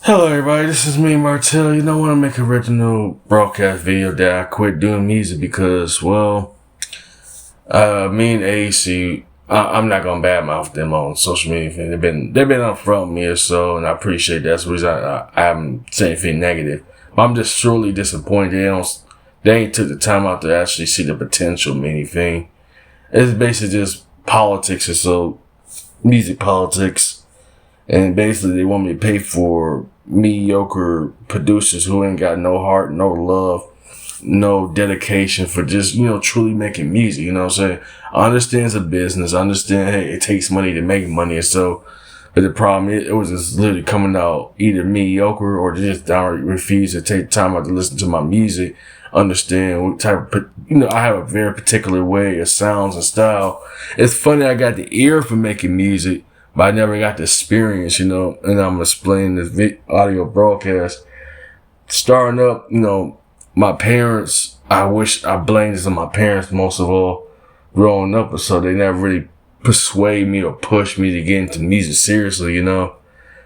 Hello everybody, this is me, Martell. I want to make an original broadcast video that I quit doing music because, me and AC, I'm not gonna badmouth them on social media. They've been upfront with me or so, and I appreciate that. That's the reason I haven't said anything negative. But I'm just surely disappointed they ain't took the time out to actually see the potential in anything. It's basically just politics or so, music politics. And basically, they want me to pay for mediocre producers who ain't got no heart, no love, no dedication for just, truly making music. You know what I'm saying? I understand it's a business. I understand, hey, it takes money to make money. And so, but the problem is, it was just literally coming out either mediocre or just downright refuse to take time out to listen to my music, understand what type of, I have a very particular way of sounds and style. It's funny, I got the ear for making music, but I never got the experience, and I'm explaining this audio broadcast. Starting up, my parents, I blame this on my parents most of all, growing up, so they never really persuade me or push me to get into music seriously,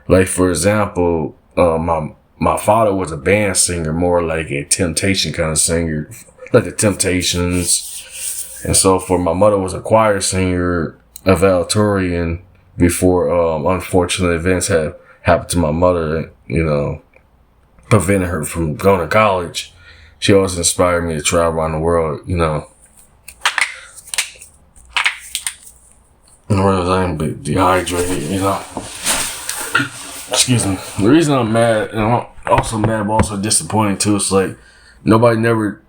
Like, for example, my father was a band singer, more like a Temptation kind of singer, like the Temptations. And so for my mother was a choir singer, a valedictorian, before unfortunate events had happened to my mother, preventing her from going to college. She always inspired me to travel around the world, And whereas I am dehydrated, Excuse me. The reason I'm mad, and I'm also mad, but also disappointed too, is like nobody never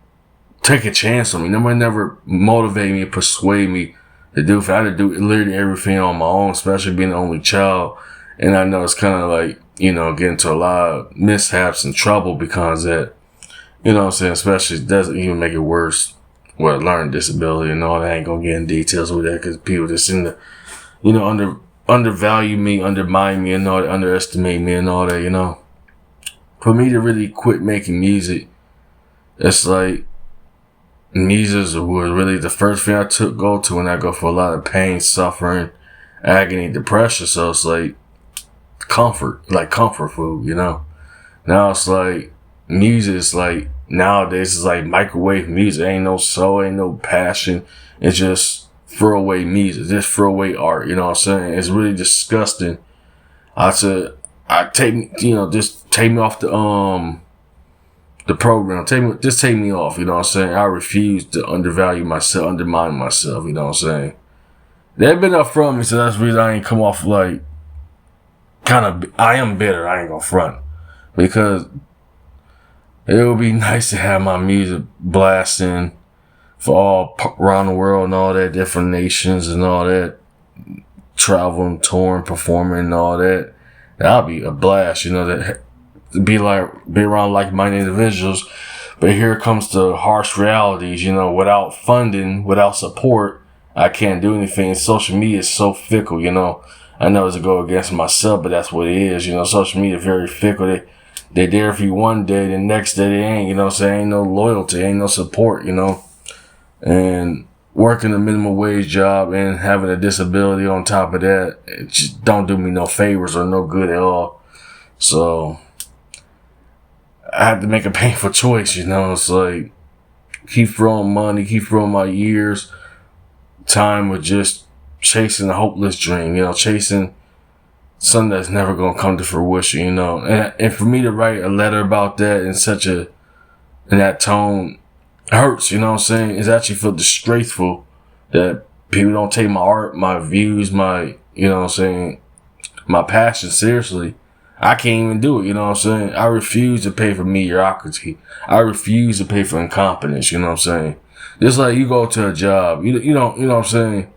take a chance on me. Nobody never motivate me, persuade me to do. If I had to do literally everything on my own, especially being the only child, and I know it's kind of like, get into a lot of mishaps and trouble because that, what I'm saying, especially it doesn't even make it worse with learning disability and all that. I ain't gonna get in details with that because people just seem to, undervalue me, undermine me and all that, underestimate me and all that, For me to really quit making music, it's like, music was really the first thing I go to when I go for a lot of pain, suffering, agony, depression. So it's like comfort food, Now it's like music is like nowadays it's like microwave music. Ain't no soul, ain't no passion. It's just throwaway music, just throwaway art. You know what I'm saying? It's really disgusting. Just take me off the program. Take me off, you know what I'm saying? I refuse to undermine myself, you know what I'm saying? They've been up front me, so that's the reason I ain't come off like, I am bitter, I ain't gonna front. Because it would be nice to have my music blasting for all around the world and all that, different nations and all that, traveling, touring, performing and all that. That'll be a blast, that be around like-minded individuals. But here comes the harsh realities, without funding, without support, I can't do anything. Social media is so fickle, I know it's a go against myself, but that's what it is, social media is very fickle. They're there for you one day, the next day they ain't, ain't no loyalty, ain't no support, and working a minimum wage job and having a disability on top of that, it just don't do me no favors or no good at all. So I had to make a painful choice, It's like, keep throwing money, keep throwing my years, time with just chasing a hopeless dream, chasing something that's never going to come to fruition, And for me to write a letter about that in that tone hurts, you know what I'm saying? It actually feel disgraceful that people don't take my art, my views, my, my passion seriously. I can't even do it, you know what I'm saying? I refuse to pay for mediocrity. I refuse to pay for incompetence, you know what I'm saying? Just like you go to a job, you know what I'm saying?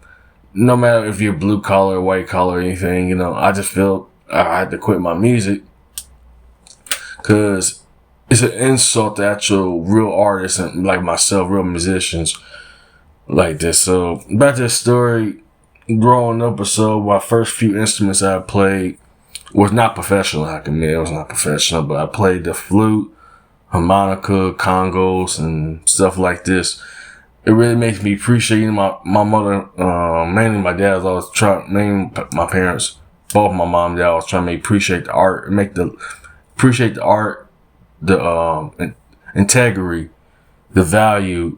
No matter if you're blue collar, white collar, or anything, I just feel I had to quit my music because it's an insult to actual real artists and like myself, real musicians like this. So back to the story, growing up or so, my first few instruments I played was not professional, I can admit. It was not professional, but I played the flute, harmonica, congos, and stuff like this. It really makes me appreciate my mother, mainly my dad was always mainly my parents, both my mom and dad was trying to make me appreciate the art and make appreciate the art, the integrity, the value,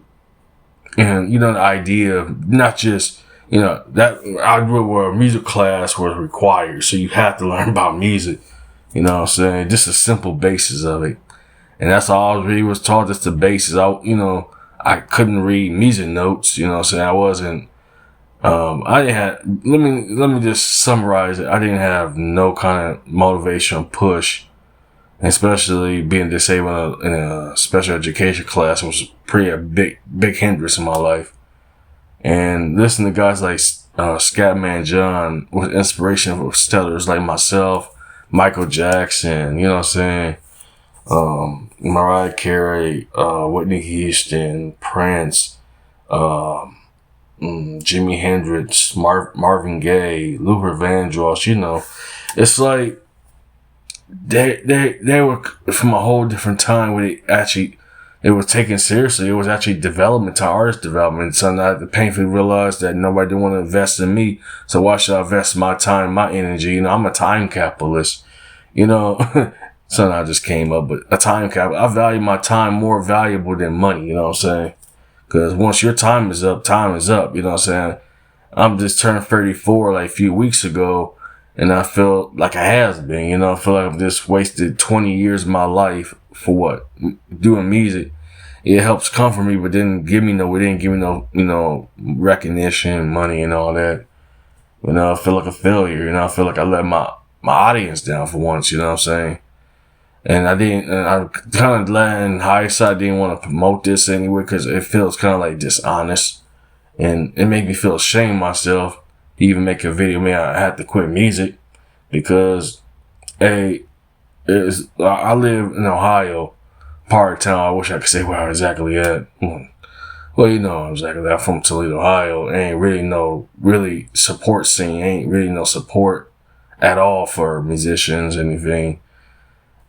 and the idea of not just that I grew up where a music class was required, so you have to learn about music. You know what I'm saying? Just a simple basis of it, and that's all I really was taught. Just the basis. I couldn't read music notes. You know what I'm saying? I wasn't. I didn't have. Let me just summarize it. I didn't have no kind of motivation push, especially being disabled in a special education class was a big hindrance in my life. And listening to guys like Scatman John was inspiration for stellars like myself, Michael Jackson. You know what I'm saying? Mariah Carey, Whitney Houston, Prince, Jimi Hendrix, Marvin Gaye, Luther Vandross. It's like they were from a whole different time where it was taken seriously. It was actually development to artist development. So I had to painfully realize that nobody didn't want to invest in me. So why should I invest my time, my energy? I'm a time capitalist. Something I just came up with. A time capitalist. I value my time more valuable than money. You know what I'm saying? Because once your time is up, time is up. You know what I'm saying? I'm just turned 34 like a few weeks ago, and I feel like I has been. I feel like I've just wasted 20 years of my life for what? Doing music. It helps comfort me, but it didn't give me no recognition, money, and all that. I feel like a failure. I feel like I let my audience down for once. You know what I'm saying? And I kind of in hindsight didn't want to promote this anyway because it feels kind of like dishonest, and it made me feel ashamed myself to even make a video. Man, I had to quit music because, I live in Ohio, part of town. I wish I could say where I exactly at. Well, exactly. I'm from Toledo, Ohio. Ain't really no support scene. Ain't really no support at all for musicians, anything.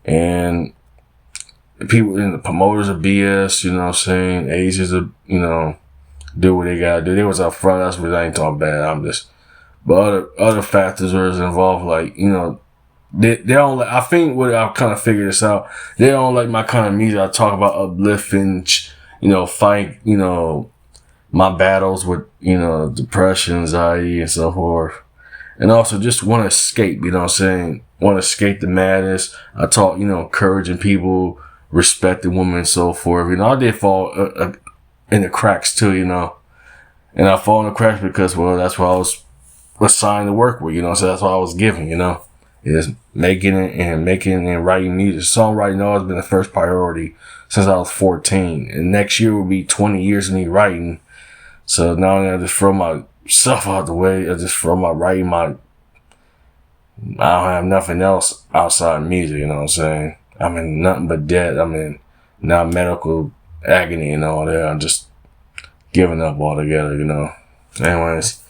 And people in the promoters are BS, you know what I'm saying? Agents are, do what they gotta do. They was up front, that's what I ain't talking bad. But other factors are involved, like, they don't like, I think what I've kind of figured this out, they don't like my kind of music. I talk about uplifting, fight, my battles with, depression, anxiety, and so forth. And also just want to escape, you know what I'm saying? Want to escape the madness. I talk, encouraging people, respecting women and so forth. I did fall in the cracks too, and I fall in the cracks because, well, that's what I was assigned to work with, so that's what I was given, is making and writing music. Songwriting always been the first priority since I was 14. And next year will be 20 years of me writing. So now I just throw myself out the way. I just throw my writing, I don't have nothing else outside music, you know what I'm saying? I'm in nothing but debt. I'm in non-medical agony and all that. I'm just giving up altogether, Anyways,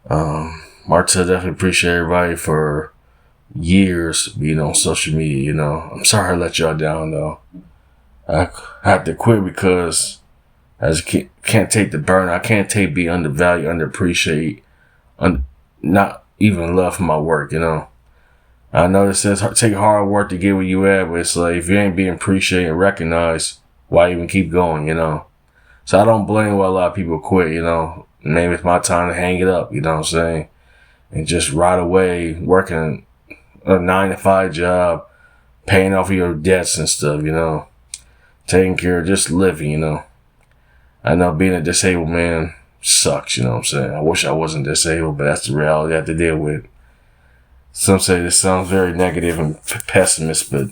Martell, definitely appreciate everybody for years being on social media, I'm sorry I let y'all down, though. I had to quit because I just can't take the burn. I can't take being undervalued, underappreciated, not even love for my work, I know it says take hard work to get where you at, but it's like if you ain't being appreciated and recognized, why even keep going, So I don't blame why a lot of people quit, Maybe it's my time to hang it up, you know what I'm saying? And just right away working a 9-to-5 job, paying off your debts and stuff, taking care of just living, I know being a disabled man sucks, you know what I'm saying? I wish I wasn't disabled, but that's the reality I have to deal with. Some say this sounds very negative and pessimist, but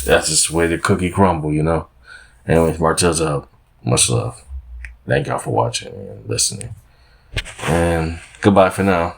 that's just the way the cookie crumble, Anyways, Martell's out. Much love. Thank y'all for watching and listening. And goodbye for now.